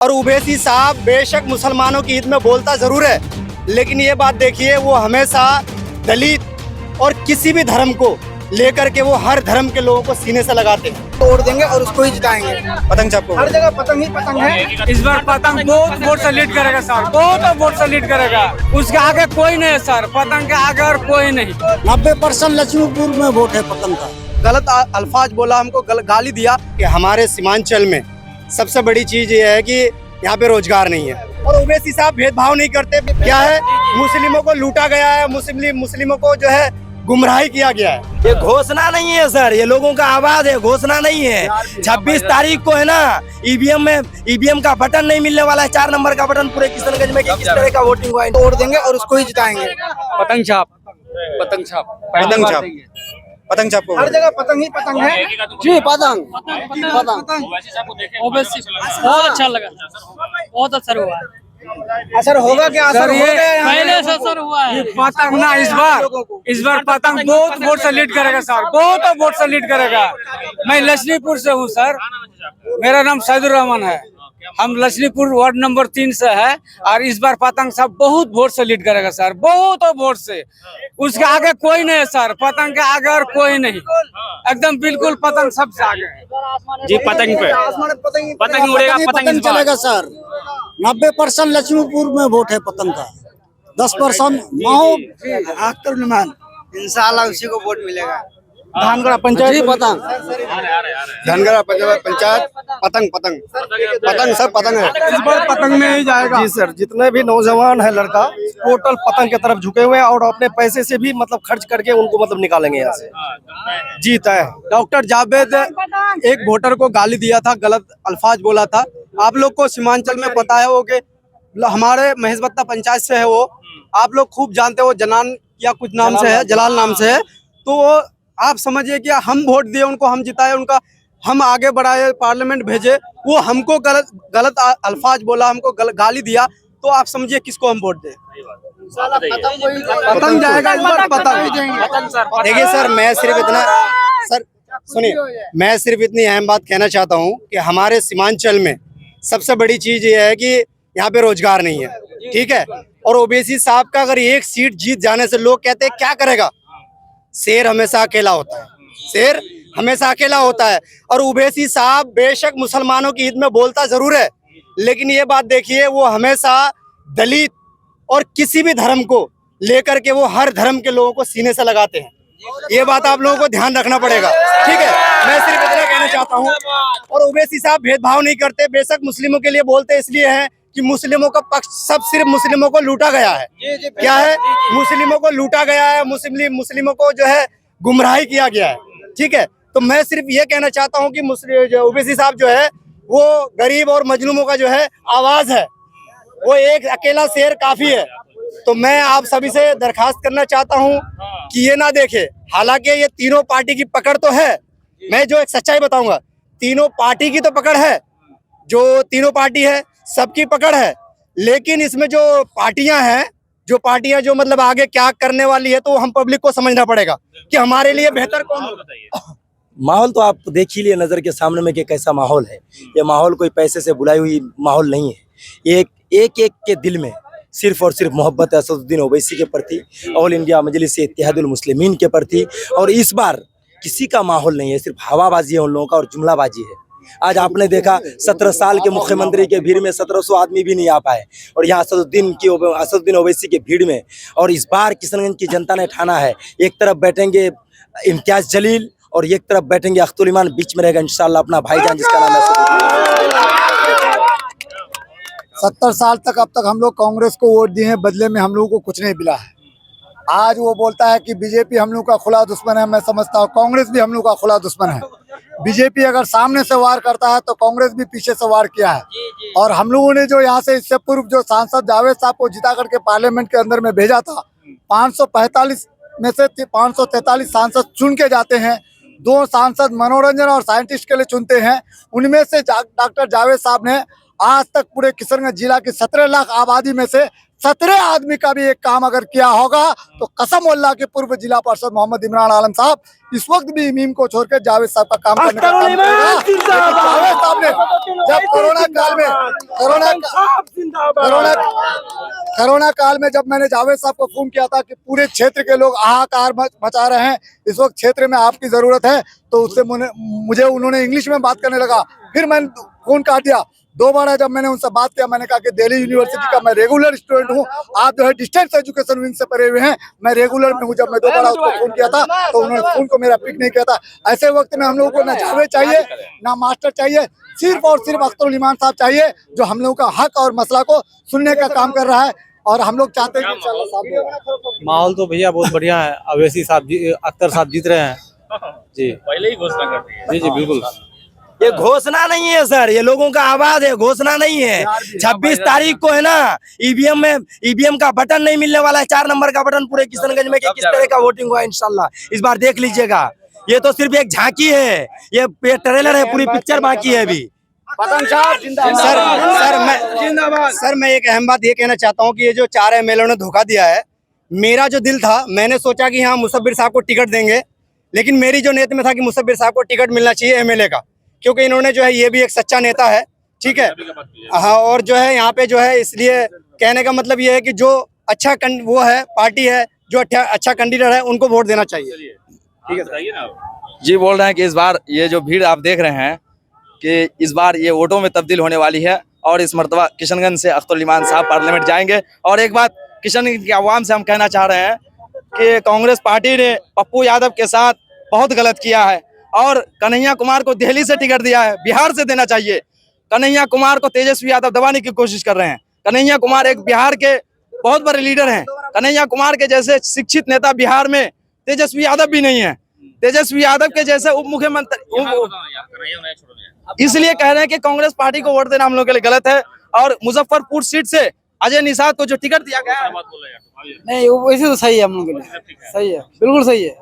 और उवैसी साहब बेशक मुसलमानों की ईद में बोलता जरूर है, लेकिन ये बात देखिए वो हमेशा दलित और किसी भी धर्म को लेकर के वो हर धर्म के लोगों को सीने से लगाते हैं। तोड़ देंगे और उसको ही जिताएंगे। पतंग छापो हर जगह पतंग ही पतंग है। इस बार पतंग बहुत वोट से लीड करेगा सर, बहुत वोट से लीड करेगा। उसके आगे कोई नहीं है सर, पतंग के आगे और कोई नहीं। 90% लक्ष्मीपुर में वोट है पतंग का। गलत अल्फाज बोला, हमको गाली दिया। कि हमारे सीमांचल में सबसे बड़ी चीज ये है कि यहाँ पे रोजगार नहीं है और उवैसी साहब भेदभाव नहीं करते। क्या है, मुस्लिमों को लूटा गया है, मुस्लिमों को जो है गुमराही किया गया है। ये घोषणा नहीं है सर, ये लोगों का आवाज है, घोषणा नहीं है। 26 तारीख को है ना, ईवीएम का बटन नहीं मिलने वाला है, 4 नंबर का बटन पूरे किशनगंज में। किस तरह का वोटिंग हुआ, तोड़ देंगे और उसको ही जिताएंगे। पतंग छाप, पतंग छाप, पतंग छाप, पतंग छापो। हर जगह पतंग ही पतंग है। जी पतंग पतंग बहुत अच्छा लगा, बहुत असर हुआ है। असर होगा क्या? असर सर, हो ये गया है। पहले से असर हुआ है। पतंग ना इस बार पतंग बहुत वोट से लीड करेगा सर, बहुत वोट से लीड करेगा। मैं लक्ष्मीपुर से हूँ सर, मेरा नाम सैदुर रहमान है। हम लक्ष्मीपुर वार्ड नंबर 3 से है और इस बार पतंग साहब बहुत वोट से लीड करेगा सर, बहुत वोट से। उसके आगे कोई नहीं है सर, पतंग के आगे और कोई नहीं, एकदम बिल्कुल पतंग सबसे आगे है जी। पतंग पे पतंग उड़ेगा, पतंग चलेगा सर। 90% लक्ष्मीपुर में वोट है पतंग का। 10% माहौल इंशाल्लाह उसी को वोट मिलेगा। धानगढ़ पंचायत जी पतंग। धनगढ़ पंचायत पतंग पतंग पतंग सब पतंग है। इस बार पतंग में ही जाएगा। जी सर, जितने भी नौजवान है लड़का टोटल पतंग की तरफ झुके हुए हैं और अपने पैसे से भी मतलब खर्च करके उनको मतलब निकालेंगे यहाँ से। जीता है। डॉक्टर जावेद एक वोटर को गाली दिया था, गलत अल्फाज बोला था। आप लोग को सीमांचल में पता है वो कि हमारे महेशबत्ता पंचायत से है वो, आप लोग खूब जानते हो। जनान या कुछ नाम से है, जलाल नाम से है। तो वो आप समझिए कि हम वोट दिए उनको, हम जिताए उनका, हम आगे बढ़ाए, पार्लियामेंट भेजे। वो हमको गलत अल्फाज बोला, हमको गाली दिया। तो आप समझिए किसको हम वोट दें। पतंग जाएगा इस बार, पतंग। देखिए सर, मैं सिर्फ इतना सर सुनिए, मैं सिर्फ इतनी अहम बात कहना चाहता हूँ कि हमारे सीमांचल में सबसे बड़ी चीज ये है कि यहाँ पे रोजगार नहीं है, ठीक है। और ओवैसी साहब का अगर एक सीट जीत जाने से लोग कहते हैं क्या करेगा, शेर हमेशा अकेला होता है, शेर हमेशा अकेला होता है। और उवैसी साहब बेशक मुसलमानों की ईद में बोलता जरूर है, लेकिन ये बात देखिए वो हमेशा दलित और किसी भी धर्म को लेकर के वो हर धर्म के लोगों को सीने से लगाते हैं। ये बात आप लोगों को ध्यान रखना पड़ेगा, ठीक है। मैं सिर्फ इतना कहना चाहता हूँ। और उवैसी साहब भेदभाव नहीं करते, बेशक मुस्लिमों के लिए बोलते इसलिए हैं कि मुस्लिमों का पक्ष सब सिर्फ मुस्लिमों को लूटा गया है। क्या है, मुस्लिमों को लूटा गया है, मुस्लिमों को जो है गुमराही किया गया है, ठीक है। तो मैं सिर्फ ये कहना चाहता हूँ कि ओवैसी साहब जो है वो गरीब और मजलूमों का जो है आवाज है, वो एक अकेला शेर काफी है। तो मैं आप सभी से दरखास्त करना चाहता हूँ कि ये ना देखे, हालांकि ये तीनों पार्टी की पकड़ तो है। मैं जो एक सच्चाई बताऊंगा, तीनों पार्टी की तो पकड़ है, जो तीनों पार्टी है सबकी पकड़ है, लेकिन इसमें जो पार्टियां जो मतलब आगे क्या करने वाली है, तो हम पब्लिक को समझना पड़ेगा कि हमारे लिए बेहतर कौन होगा। माहौल तो आप देख ही लिए नजर के सामने में कि कैसा माहौल है। ये माहौल कोई पैसे से बुलाई हुई माहौल नहीं है। एक के दिल में सिर्फ और सिर्फ मोहब्बत है असदुद्दीन ओवैसी के प्रति, ऑल इंडिया मजलिस इत्तेहादुल मुस्लिमीन के प्रति। और इस बार किसी का माहौल नहीं है, सिर्फ हवाबाजी है उन लोगों का और जुमलाबाजी है। आज आपने देखा 17 साल के मुख्यमंत्री के भीड़ में 1700 आदमी भी नहीं आ पाए, और यहाँ असदुद्दीन ओवैसी के भीड़ में। और इस बार किशनगंज की जनता ने ठाना है, एक तरफ बैठेंगे इम्तियाज जलील और एक तरफ बैठेंगे अख्तुल ईमान, बीच में रहेगा इंशाल्लाह अपना भाईजान जिसका नाम है। 70 साल तक अब तक हम लोग कांग्रेस को वोट दिए हैं, बदले में हम लोगों को कुछ नहीं मिला है। आज वो बोलता है कि बीजेपी हम लोग का खुला दुश्मन है। मैं समझता हूँ कांग्रेस भी हम लोग का खुला दुश्मन है। बीजेपी अगर सामने से वार करता है तो कांग्रेस भी पीछे से वार किया है। और हम लोगों ने जो यहाँ से इससे पूर्व जो सांसद जावेद साहब को जिता करके पार्लियामेंट के अंदर में भेजा था, 545 में से 543 सांसद चुन के जाते हैं। 2 सांसद मनोरंजन और साइंटिस्ट के लिए चुनते हैं। उनमें से डॉक्टर जावेद साहब ने आज तक पूरे किशनगंज जिला की 17 लाख आबादी में से 17 आदमी का भी एक काम अगर किया होगा तो कसम अल्लाह के पूर्व जिला पार्षद मोहम्मद इमरान आलम साहब इस वक्त भी इमीम को छोड़कर जावेद साहब का काम करने का काम करेगा। जावेद साहब ने जब कोरोना काल में जब मैंने जावेद साहब को फोन किया था कि पूरे क्षेत्र के लोग हाहाकार मचा रहे हैं, इस वक्त क्षेत्र में आपकी जरूरत है, तो उससे मुझे उन्होंने इंग्लिश में बात करने लगा। फिर मैंने फोन काट दिया। दोबारा जब मैंने उनसे बात किया, मैंने कहा कि दिल्ली यूनिवर्सिटी का मैं रेगुलर स्टूडेंट हूं, आप जो है डिस्टेंस एजुकेशन विंग से पढ़े हुए हैं, मैं रेगुलर में हूं। जब मैं दोबारा उसको फोन किया था तो उन्होंने फोन को मेरा पिक नहीं किया था। ऐसे वक्त में हम लोगों को ना जावेद चाहिए ना मास्टर चाहिए, सिर्फ और सिर्फ अख्तरुल इमान साहब चाहिए जो हम लोगों का हक और मसला को सुनने का काम कर रहा है। और हम लोग चाहते हैं कि इंशाल्लाह साहब माहौल तो भैया बहुत बढ़िया है। अवैसी साहब अख्तर साहब जीत रहे हैं जी, पहले ही घोषणा कर दी है। जी बिल्कुल। ये घोषणा नहीं है सर, ये लोगों का आवाज है, घोषणा नहीं है। 26 तारीख को है ना, ईवीएम का बटन नहीं मिलने वाला है, 4 नंबर का बटन पूरे किशनगंज में। किस तरह का वोटिंग हुआ इंशाल्लाह इस बार देख लीजिएगा। ये तो सिर्फ एक झांकी है, ये ट्रेलर है, पूरी पिक्चर बाकी है अभी। सर मैं एक अहम बात ये कहना चाहता हूँ कि ये जो 4 एमएलए ने धोखा दिया है, मेरा जो दिल था, मैंने सोचा कि हाँ मुसब्बिर साहब को टिकट देंगे, लेकिन मेरी जो नीयत में था कि मुसब्बिर साहब को टिकट मिलना चाहिए एमएलए का, क्योंकि इन्होंने जो है ये भी एक सच्चा नेता है, ठीक है। हाँ, और जो है यहाँ पे जो है, इसलिए कहने का मतलब ये है कि जो अच्छा वो है पार्टी है, जो अच्छा कैंडिडेट है, उनको वोट देना चाहिए। ठीक है, बताइए ना। जी बोल रहे हैं कि इस बार ये जो भीड़ आप देख रहे हैं कि इस बार ये वोटों में तब्दील होने वाली है और इस मर्तबा किशनगंज से अख्तरुल इमान साहब पार्लियामेंट जाएंगे। और एक बात किशनगंज की आवाम से हम कहना चाह रहे हैं कि कांग्रेस पार्टी ने पप्पू यादव के साथ बहुत गलत किया है और कन्हैया कुमार को दिल्ली से टिकट दिया है, बिहार से देना चाहिए। कन्हैया कुमार को तेजस्वी यादव दबाने की कोशिश कर रहे हैं। कन्हैया कुमार एक बिहार के बहुत बड़े लीडर हैं। कन्हैया कुमार के जैसे शिक्षित नेता बिहार में तेजस्वी यादव भी नहीं है। तेजस्वी यादव के जैसे उप मुख्यमंत्री, इसलिए कह रहे हैं कि कांग्रेस पार्टी को वोट देना हम लोग के लिए गलत है। और मुजफ्फरपुर सीट से अजय निषाद को जो टिकट दिया गया है, नहीं वैसे तो सही है, हम लोग के लिए सही है, बिल्कुल सही है।